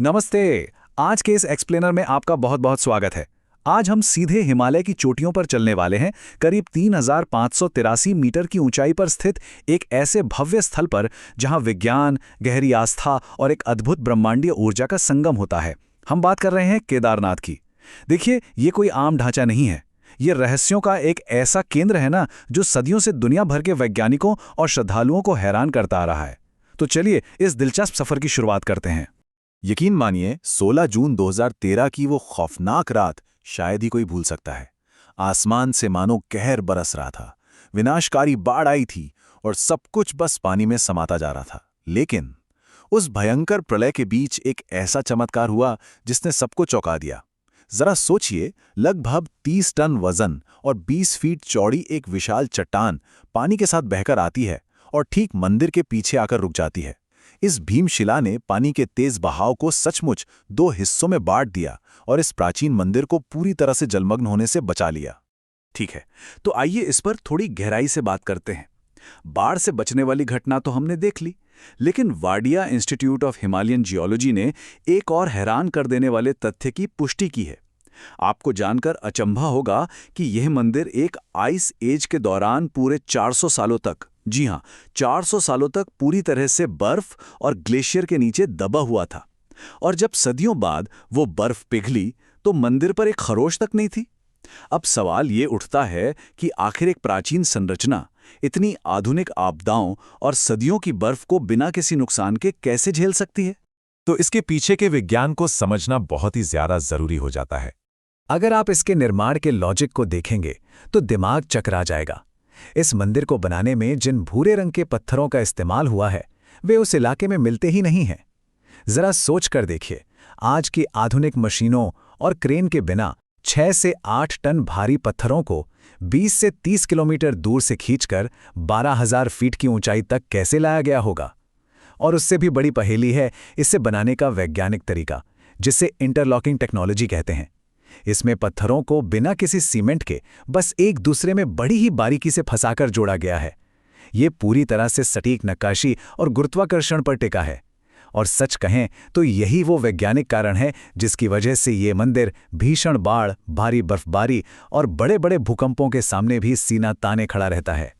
नमस्ते। आज के इस एक्सप्लेनर में आपका बहुत बहुत स्वागत है। आज हम सीधे हिमालय की चोटियों पर चलने वाले हैं, करीब 3583 मीटर की ऊंचाई पर स्थित एक ऐसे भव्य स्थल पर जहां विज्ञान, गहरी आस्था और एक अद्भुत ब्रह्मांडीय ऊर्जा का संगम होता है। हम बात कर रहे हैं केदारनाथ की। देखिए, ये कोई आम ढांचा नहीं है। ये रहस्यों का एक ऐसा केंद्र है ना, जो सदियों से दुनिया भर के वैज्ञानिकों और श्रद्धालुओं को हैरान करता आ रहा है। तो चलिए इस दिलचस्प सफर की शुरुआत करते हैं। यकीन मानिए 16 जून 2013 की वो खौफनाक रात शायद ही कोई भूल सकता है। आसमान से मानो कहर बरस रहा था, विनाशकारी बाढ़ आई थी और सब कुछ बस पानी में समाता जा रहा था। लेकिन उस भयंकर प्रलय के बीच एक ऐसा चमत्कार हुआ जिसने सबको चौंका दिया। जरा सोचिए, लगभग 30 टन वजन और 20 फीट चौड़ी एक विशाल चट्टान पानी के साथ बहकर आती है और ठीक मंदिर के पीछे आकर रुक जाती है। इस भीमशिला ने पानी के तेज बहाव को सचमुच दो हिस्सों में बांट दिया और इस प्राचीन मंदिर को पूरी तरह से जलमग्न होने से बचा लिया। ठीक है, तो आइए इस पर थोड़ी गहराई से बात करते हैं। बाढ़ से बचने वाली घटना तो हमने देख ली, लेकिन Wadia institute of Himalayan geology ने एक और हैरान कर देने वाले तथ्य की पुष्टि की है। आपको जानकर अचंभा होगा कि यह मंदिर एक आइस एज के दौरान पूरे 400 सालों तक, जी हां, 400 सालों तक पूरी तरह से बर्फ और ग्लेशियर के नीचे दबा हुआ था। और जब सदियों बाद वो बर्फ पिघली तो मंदिर पर एक खरोश तक नहीं थी। अब सवाल ये उठता है कि आखिर एक प्राचीन संरचना इतनी आधुनिक आपदाओं और सदियों की बर्फ को बिना किसी नुकसान के कैसे झेल सकती है? तो इसके पीछे के विज्ञान को समझना बहुत ही ज्यादा जरूरी हो जाता है। अगर आप इसके निर्माण के लॉजिक को देखेंगे तो दिमाग चकरा जाएगा। इस मंदिर को बनाने में जिन भूरे रंग के पत्थरों का इस्तेमाल हुआ है, वे उस इलाके में मिलते ही नहीं हैं। जरा सोच कर देखिए, आज की आधुनिक मशीनों और क्रेन के बिना 6 से 8 टन भारी पत्थरों को 20 से 30 किलोमीटर दूर से खींचकर 12,000 फीट की ऊंचाई तक कैसे लाया गया होगा? और उससे भी बड़ी पहेली है इसे बनाने का वैज्ञानिक तरीका, जिसे इंटरलॉकिंग टेक्नोलॉजी कहते हैं। इसमें पत्थरों को बिना किसी सीमेंट के बस एक दूसरे में बड़ी ही बारीकी से फंसाकर जोड़ा गया है। ये पूरी तरह से सटीक नक्काशी और गुरुत्वाकर्षण पर टिका है। और सच कहें तो यही वो वैज्ञानिक कारण है जिसकी वजह से ये मंदिर भीषण बाढ़, भारी बर्फबारी और बड़े-बड़े भूकंपों के सामने भी सीना ताने खड़ा रहता है।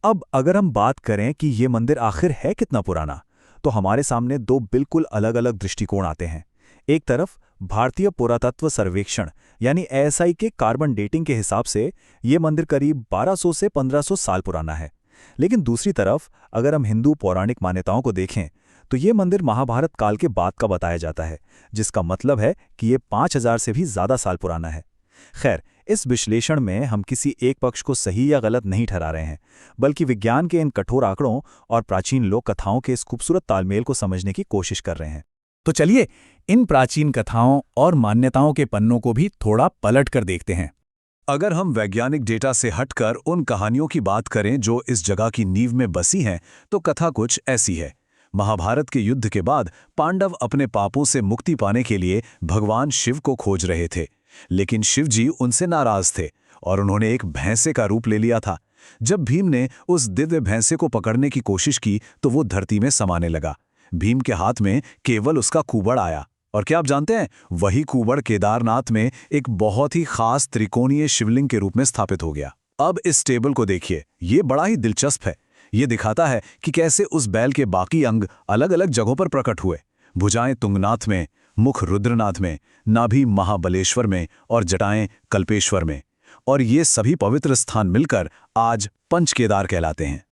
अब अगर हम बात करें कि ये मंदिर आखिर है कितना पुराना, तो हमारे सामने दो बिल्कुल अलग-अलग दृष्टिकोण आते हैं। एक तरफ भारतीय पुरातत्व सर्वेक्षण यानी एएसआई के कार्बन डेटिंग के हिसाब से ये मंदिर करीब 1200 से 1500 साल पुराना है। लेकिन दूसरी तरफ अगर हम हिंदू पौराणिक मान्यताओं को देखें तो ये मंदिर महाभारत काल के बाद का बताया जाता है, जिसका मतलब है कि ये 5000 से भी ज़्यादा साल पुराना है। खैर, इस विश्लेषण में हम किसी एक पक्ष को सही या गलत नहीं ठहरा रहे हैं, बल्कि विज्ञान के इन कठोर आंकड़ों और प्राचीन लोक कथाओं के इस खूबसूरत तालमेल को समझने की कोशिश कर रहे हैं। तो चलिए इन प्राचीन कथाओं और मान्यताओं के पन्नों को भी थोड़ा पलट कर देखते हैं। अगर हम वैज्ञानिक डेटा से हटकर उन कहानियों की बात करें जो इस जगह की नींव में बसी हैं, तो कथा कुछ ऐसी है। महाभारत के युद्ध के बाद पांडव अपने पापों से मुक्ति पाने के लिए भगवान शिव को खोज रहे थे, लेकिन शिव जी उनसे नाराज थे और उन्होंने एक भैंसे का रूप ले लिया था। जब भीम ने उस दिव्य भैंसे को पकड़ने की कोशिश की तो वो धरती में समाने लगा। भीम के हाथ में केवल उसका कुबड़ आया, और क्या आप जानते हैं, वही कुबड़ केदारनाथ में एक बहुत ही खास त्रिकोणीय शिवलिंग के रूप में स्थापित हो गया। अब इस टेबल को देखिए, ये बड़ा ही दिलचस्प है। ये दिखाता है कि कैसे उस बैल के बाकी अंग अलग अलग जगहों पर प्रकट हुए। भुजाएं तुंगनाथ में, मुख रुद्रनाथ में, नाभि महाबलेश्वर में और जटाएं कल्पेश्वर में। और ये सभी पवित्र स्थान मिलकर आज पंच केदार कहलाते हैं।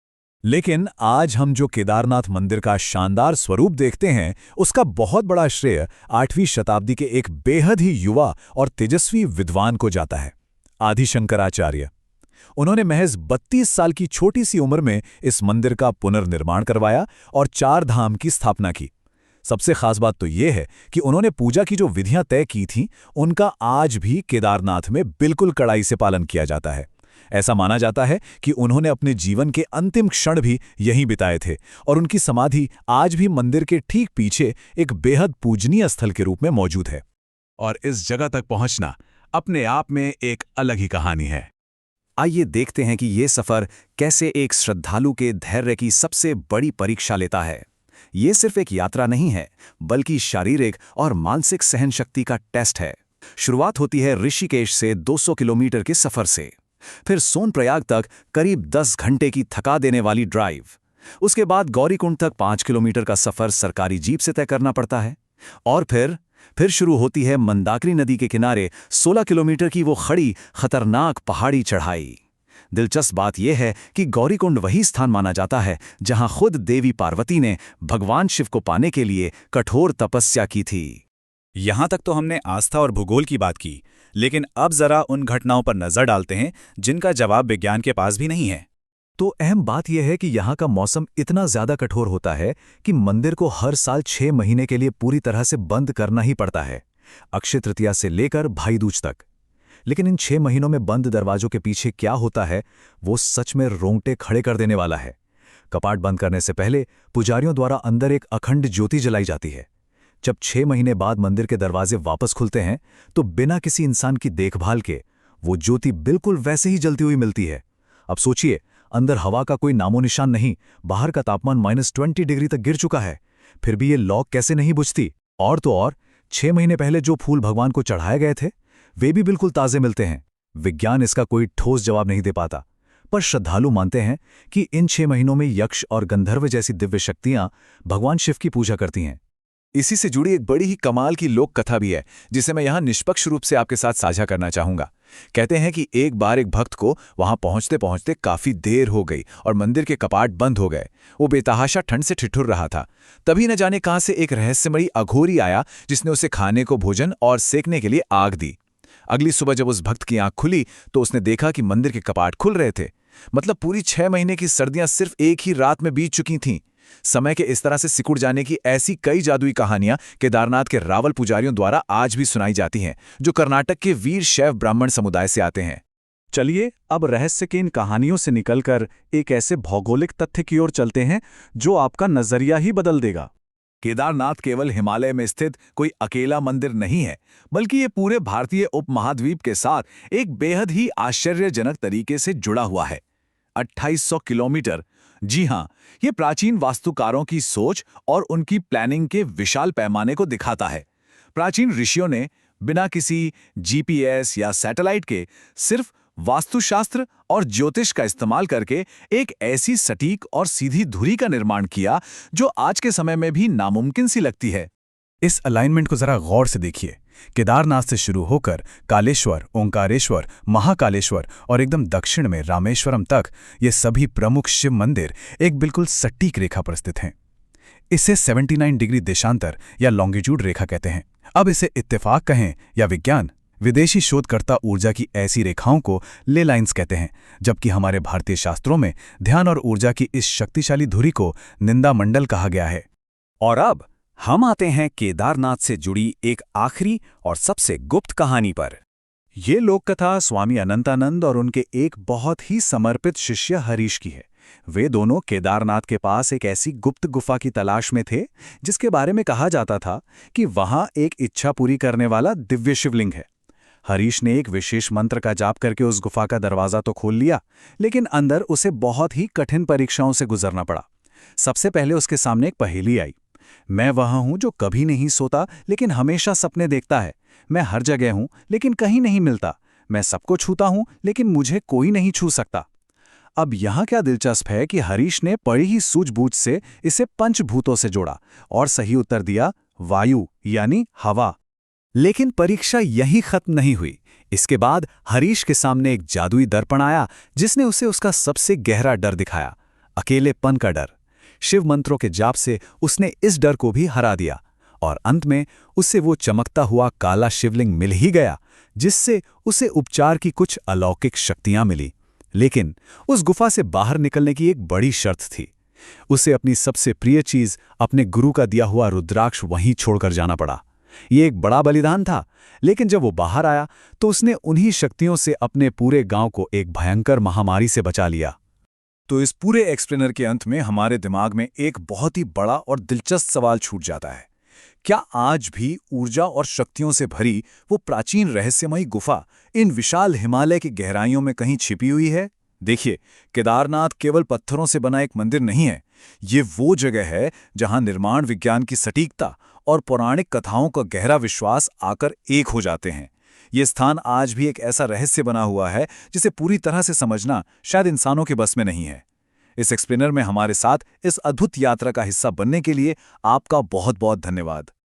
लेकिन आज हम जो केदारनाथ मंदिर का शानदार स्वरूप देखते हैं, उसका बहुत बड़ा श्रेय 8वीं शताब्दी के एक बेहद ही युवा और तेजस्वी विद्वान को जाता है, आदि शंकराचार्य। उन्होंने महज 32 साल की छोटी सी उम्र में इस मंदिर का पुनर्निर्माण करवाया और 4 धाम की स्थापना की। सबसे खास बात तो यह है कि उन्होंने पूजा की जो विधियां तय की थीं, उनका आज भी केदारनाथ में बिल्कुल कड़ाई से पालन किया जाता है। ऐसा माना जाता है कि उन्होंने अपने जीवन के अंतिम क्षण भी यहीं बिताए थे और उनकी समाधि आज भी मंदिर के ठीक पीछे एक बेहद पूजनीय स्थल के रूप में मौजूद है। और इस जगह तक पहुंचना अपने आप में एक अलग ही कहानी है। आइए देखते हैं कि ये सफर कैसे एक श्रद्धालु के धैर्य की सबसे बड़ी परीक्षा लेता है। ये सिर्फ एक यात्रा नहीं है, बल्कि शारीरिक और मानसिक सहनशक्ति का टेस्ट है। शुरुआत होती है ऋषिकेश से 200 किलोमीटर के सफर से, फिर सोनप्रयाग तक करीब 10 घंटे की थका देने वाली ड्राइव। उसके बाद गौरीकुंड तक 5 किलोमीटर का सफर सरकारी जीप से तय करना पड़ता है। और फिर शुरू होती है मंदाकिनी नदी के किनारे 16 किलोमीटर की वो खड़ी खतरनाक पहाड़ी चढ़ाई। दिलचस्प बात यह है कि गौरीकुंड वही स्थान माना जाता है जहां खुद देवी पार्वती ने भगवान शिव को पाने के लिए कठोर तपस्या की थी। यहां तक तो हमने आस्था और भूगोल की बात की, लेकिन अब जरा उन घटनाओं पर नजर डालते हैं जिनका जवाब विज्ञान के पास भी नहीं है। तो अहम बात यह है कि यहाँ का मौसम इतना ज्यादा कठोर होता है कि मंदिर को हर साल 6 महीने के लिए पूरी तरह से बंद करना ही पड़ता है, अक्षय तृतीया से लेकर भाई दूज तक। लेकिन इन 6 महीनों में बंद दरवाजों के पीछे क्या होता है, वो सच में रोंगटे खड़े कर देने वाला है। कपाट बंद करने से पहले पुजारियों द्वारा अंदर एक अखंड ज्योति जलाई जाती है। जब 6 महीने बाद मंदिर के दरवाजे वापस खुलते हैं तो बिना किसी इंसान की देखभाल के वो ज्योति बिल्कुल वैसे ही जलती हुई मिलती है। अब सोचिए, अंदर हवा का कोई नामो निशान नहीं, बाहर का तापमान -20 डिग्री तक गिर चुका है, फिर भी ये लौ कैसे नहीं बुझती। और तो और 6 महीने पहले जो फूल भगवान को चढ़ाए गए थे वे भी बिल्कुल ताजे मिलते हैं। विज्ञान इसका कोई ठोस जवाब नहीं दे पाता, पर श्रद्धालु मानते हैं कि इन 6 महीनों में यक्ष और गंधर्व जैसी दिव्य शक्तियां भगवान शिव की पूजा करती हैं। इसी से जुड़ी एक बड़ी ही कमाल की लोक कथा भी है, जिसे मैं यहाँ निष्पक्ष रूप से आपके साथ साझा करना चाहूंगा। कहते हैं कि एक बार एक भक्त को वहां पहुंचते पहुंचते काफी देर हो गई और मंदिर के कपाट बंद हो गए। वो बेतहाशा ठंड से ठिठुर रहा था। तभी न जाने कहां से एक रहस्यमयी अघोरी आया, जिसने उसे खाने को भोजन और सेकने के लिए आग दी। अगली सुबह जब उस भक्त की आंख खुली तो उसने देखा कि मंदिर के कपाट खुल रहे थे। मतलब पूरी 6 महीने की सर्दियां सिर्फ एक ही रात में बीत चुकी थीं। समय के इस तरह से सिकुड़ जाने की ऐसी कई जादुई कहानियां केदारनाथ के रावल पुजारियों द्वारा आज भी सुनाई जाती हैं, जो कर्नाटक के वीर शैव ब्राह्मण समुदाय से आते हैं। चलिए अब रहस्य की इन कहानियों से निकलकर एक ऐसे भौगोलिक तथ्य की ओर चलते हैं जो आपका नजरिया ही बदल देगा। केदारनाथ केवल हिमालय में स्थित कोई अकेला मंदिर नहीं है, बल्कि ये पूरे भारतीय उपमहाद्वीप के साथ एक बेहद ही आश्चर्यजनक तरीके से जुड़ा हुआ है। 2800 किलोमीटर। जी हां, ये प्राचीन वास्तुकारों की सोच और उनकी प्लानिंग के विशाल पैमाने को दिखाता है। प्राचीन ऋषियों ने बिना किसी जीपीएस या सैटेलाइट के सिर्फ वास्तुशास्त्र और ज्योतिष का इस्तेमाल करके एक ऐसी सटीक और सीधी धुरी का निर्माण किया जो आज के समय में भी नामुमकिन सी लगती है। इस अलाइनमेंट को जरा गौर से देखिए। केदारनाथ से शुरू होकर कालेश्वर, ओंकारेश्वर, महाकालेश्वर और एकदम दक्षिण में रामेश्वरम तक ये सभी प्रमुख शिव मंदिर एक बिल्कुल सटीक रेखा पर स्थित हैं। इसे 79 डिग्री देशांतर या लॉन्गिट्यूड रेखा कहते हैं। अब इसे इत्तेफाक कहें या विज्ञान, विदेशी शोधकर्ता ऊर्जा की ऐसी रेखाओं को ले लाइन्स कहते हैं, जबकि हमारे भारतीय शास्त्रों में ध्यान और ऊर्जा की इस शक्तिशाली धुरी को निंदा मंडल कहा गया है। और अब हम आते हैं केदारनाथ से जुड़ी एक आखिरी और सबसे गुप्त कहानी पर। ये लोक कथा स्वामी अनंतानंद और उनके एक बहुत ही समर्पित शिष्य हरीश की है। वे दोनों केदारनाथ के पास एक ऐसी गुप्त गुफा की तलाश में थे जिसके बारे में कहा जाता था कि वहां एक इच्छा पूरी करने वाला दिव्य शिवलिंग है। हरीश ने एक विशेष मंत्र का जाप करके उस गुफा का दरवाजा तो खोल लिया, लेकिन अंदर उसे बहुत ही कठिन परीक्षाओं से गुजरना पड़ा। सबसे पहले उसके सामने एक पहेली आई। मैं वहां हूं जो कभी नहीं सोता लेकिन हमेशा सपने देखता है। मैं हर जगह हूं लेकिन कहीं नहीं मिलता। मैं सबको छूता हूं लेकिन मुझे कोई नहीं छू सकता। अब यहां क्या दिलचस्प है कि हरीश ने बड़ी ही सूझबूझ से इसे पंचभूतों से जोड़ा और सही उत्तर दिया वायु यानी हवा। लेकिन परीक्षा यहीं खत्म नहीं हुई। इसके बाद हरीश के सामने एक जादुई दर्पण आया जिसने उसे उसका सबसे गहरा डर दिखाया, अकेलेपन का डर। शिव मंत्रों के जाप से उसने इस डर को भी हरा दिया और अंत में उसे वो चमकता हुआ काला शिवलिंग मिल ही गया, जिससे उसे उपचार की कुछ अलौकिक शक्तियां मिली। लेकिन उस गुफा से बाहर निकलने की एक बड़ी शर्त थी। उसे अपनी सबसे प्रिय चीज, अपने गुरु का दिया हुआ रुद्राक्ष वहीं छोड़कर जाना पड़ा। ये एक बड़ा बलिदान था, लेकिन जब वो बाहर आया तो उसने उन्हीं शक्तियों से अपने पूरे गांव को एक भयंकर महामारी से बचा लिया। तो इस पूरे एक्सप्लेनर के अंत में हमारे दिमाग में एक बहुत ही बड़ा और दिलचस्प सवाल छूट जाता है। क्या आज भी ऊर्जा और शक्तियों से भरी वो प्राचीन रहस्यमयी गुफा इन विशाल हिमालय की गहराइयों में कहीं छिपी हुई है? देखिए, केदारनाथ केवल पत्थरों से बना एक मंदिर नहीं है। ये वो जगह है जहां निर्माण विज्ञान की सटीकता और पौराणिक कथाओं का गहरा विश्वास आकर एक हो जाते हैं। ये स्थान आज भी एक ऐसा रहस्य बना हुआ है जिसे पूरी तरह से समझना शायद इंसानों के बस में नहीं है। इस एक्सप्लेनर में हमारे साथ इस अद्भुत यात्रा का हिस्सा बनने के लिए आपका बहुत बहुत धन्यवाद।